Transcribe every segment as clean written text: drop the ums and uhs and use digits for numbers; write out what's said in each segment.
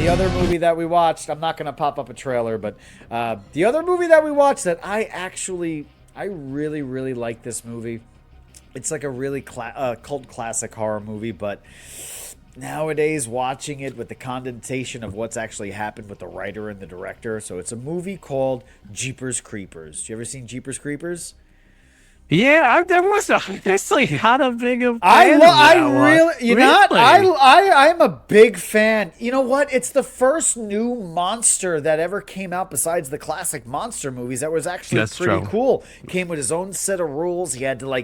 the other movie that we watched, I'm not going to pop up a trailer, but the other movie that we watched that I really, really like this movie. It's like a really cult classic horror movie, but nowadays watching it with the condensation of what's actually happened with the writer and the director. So it's a movie called Jeepers Creepers. You ever seen Jeepers Creepers? Yeah, there was honestly not a big of I'm a big fan. You know what? It's the first new monster that ever came out besides the classic monster movies that was actually pretty cool. He came with his own set of rules. He had to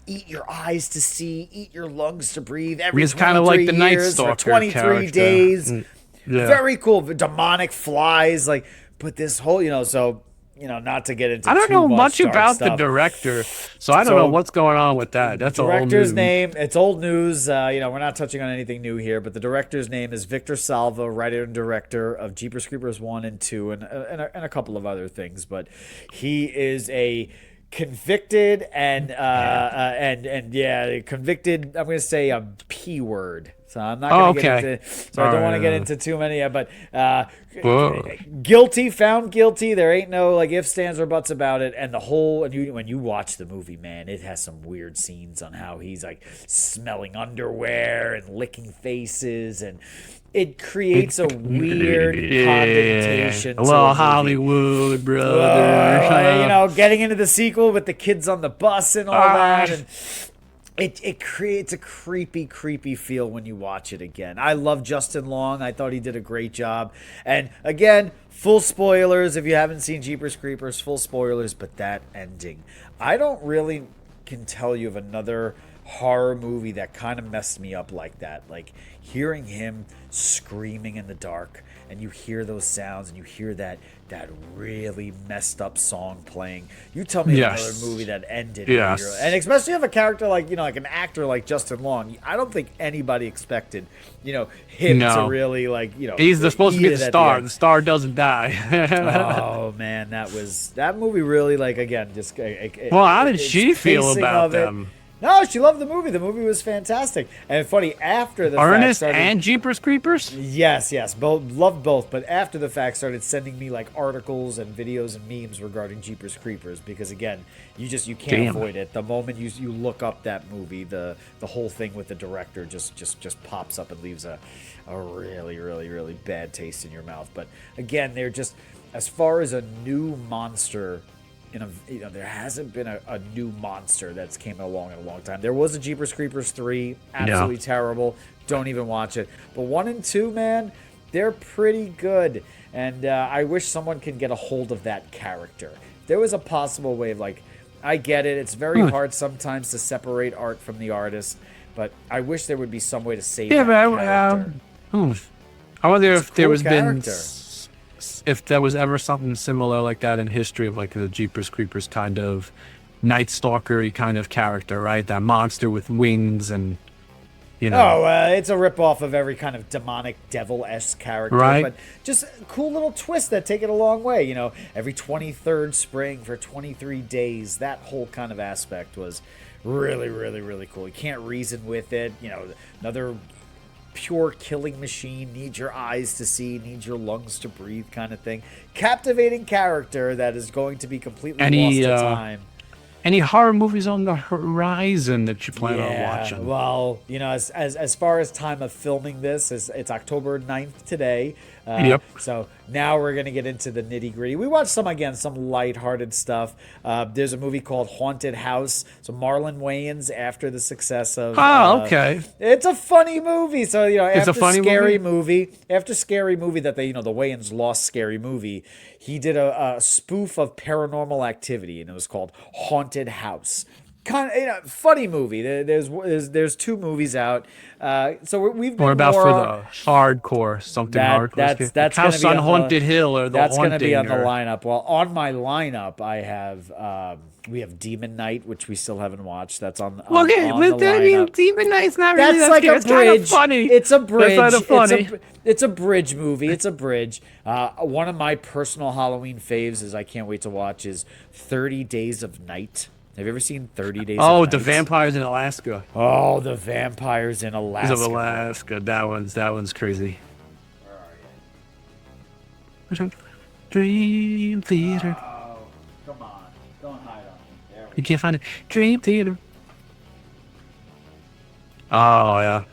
eat your eyes to see, eat your lungs to breathe every 23 years for 23 days. Yeah. Very cool. Demonic flies, but this whole, so not to get into I don't know much about stuff. the director, so I don't know what's going on with that. That's the director's name. It's old news. We're not touching on anything new here, but the director's name is Victor Salva, writer and director of Jeepers Creepers 1 and 2 and a couple of other things. But he is a convicted convicted. I'm going to say a P word. So I'm not going to get into. So I don't want to get into too many. But guilty, found guilty. There ain't no ifs, ands, or buts about it. And the whole when you watch the movie, man, it has some weird scenes on how he's smelling underwear and licking faces, and it creates a weird connotation. A little Hollywood, brother. Getting into the sequel with the kids on the bus and all that, and. It creates a creepy feel when you watch it again. I love Justin Long. I thought he did a great job. And again, full spoilers if you haven't seen Jeepers Creepers, full spoilers, but that ending. I don't really can tell you of another horror movie that kind of messed me up like that. Like hearing him screaming in the dark and you hear those sounds and you hear that really messed up song playing. You tell me another movie that ended. Yes. And especially of a character like an actor like Justin Long. I don't think anybody expected, him to really He's supposed to be the star. The star doesn't die. Oh man, that movie really again just. Well, how did she feel about them? No, she loved the movie. The movie was fantastic. And funny, after the Ernest and Jeepers Creepers? Yes. Both loved both. But after the fact, started sending me articles and videos and memes regarding Jeepers Creepers because again, you can't avoid it. The moment you look up that movie, the whole thing with the director just pops up and leaves a really, really, really bad taste in your mouth. But again, they're just as far as a new monster. There hasn't been a new monster that's came along in a long time. There was a Jeepers Creepers 3, absolutely terrible. Don't even watch it. But 1 and 2, man, they're pretty good. And I wish someone could get a hold of that character. There was a possible way of I get it. It's very hard sometimes to separate art from the artist. But I wish there would be some way to save that character. I wonder if there was if there was ever something similar like that in history of the Jeepers Creepers kind of Night Stalker-y kind of character, right? That monster with wings and, it's a ripoff of every kind of demonic devil-esque character. Right. But just cool little twists that take it a long way. Every 23rd spring for 23 days, that whole kind of aspect was really, really, really cool. You can't reason with it. Another pure killing machine, needs your eyes to see, needs your lungs to breathe kind of thing. Captivating character that is going to be completely lost to time. Any horror movies on the horizon that you plan on watching? Well, as far as time of filming this, it's October 9th today. So now we're going to get into the nitty-gritty. We watched some lighthearted stuff. There's a movie called Haunted House. So Marlon Wayans, after the success of... It's a funny movie. So, after Scary Movie that the Wayans lost Scary Movie, he did a spoof of Paranormal Activity, and it was called Haunted House. Kind of funny movie. There's 2 movies out. So we've been for the hardcore hardcore. That's House on Haunted Hill or the that's Haunting. That's going to be on the lineup. Well, on my lineup, I have we have Demon Knight, which we still haven't watched. That's on the lineup. Demon Knight's not really. That's like a bridge. Kind of funny. It's a bridge. That's kind of funny. It's a bridge movie. It's a bridge. One of my personal Halloween faves is I can't wait to watch is 30 Days of Night. Have you ever seen 30 Days of Night? The Vampires in Alaska. Oh, the Vampires in Alaska. That one's crazy. Where are you? Dream Theater. Oh, come on. Don't hide on me. There we You can't find it. Dream Theater. Oh, yeah.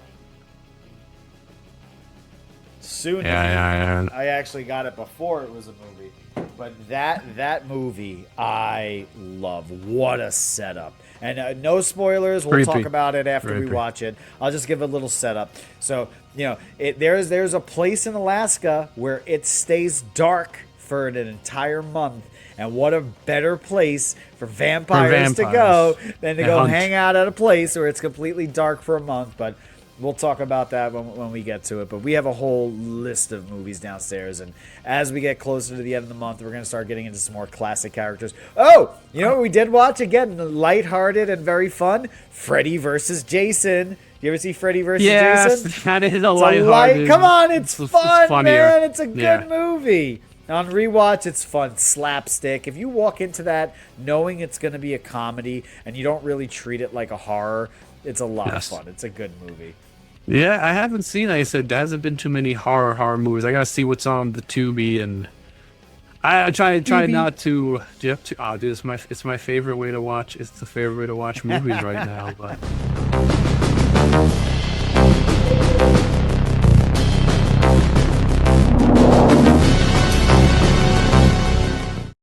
Soon Yeah. I actually got it before it was a movie. But that movie, I love. What a setup. And no spoilers. We'll talk about it after we watch it. I'll just give a little setup. So, you know, there's a place in Alaska where it stays dark for an entire month. And what a better place for vampires to go than to go hang out at a place where it's completely dark for a month. But we'll talk about that when we get to it. But we have a whole list of movies downstairs. And as we get closer to the end of the month, we're going to start getting into some more classic characters. Oh, you know what we did watch? Again, lighthearted and very fun. Freddy versus Jason. You ever see Freddy versus Jason? Yes, that is a lighthearted. Come on, it's fun, man. It's a good movie. On rewatch, it's fun. Slapstick. If you walk into that knowing it's going to be a comedy and you don't really treat it like a horror, it's a lot of fun. It's a good movie. Yeah, I haven't seen. Like I said, there hasn't been too many horror movies. I gotta see what's on the Tubi, and I try not to. Dude, it's my favorite way to watch. It's the favorite way to watch movies right now, but.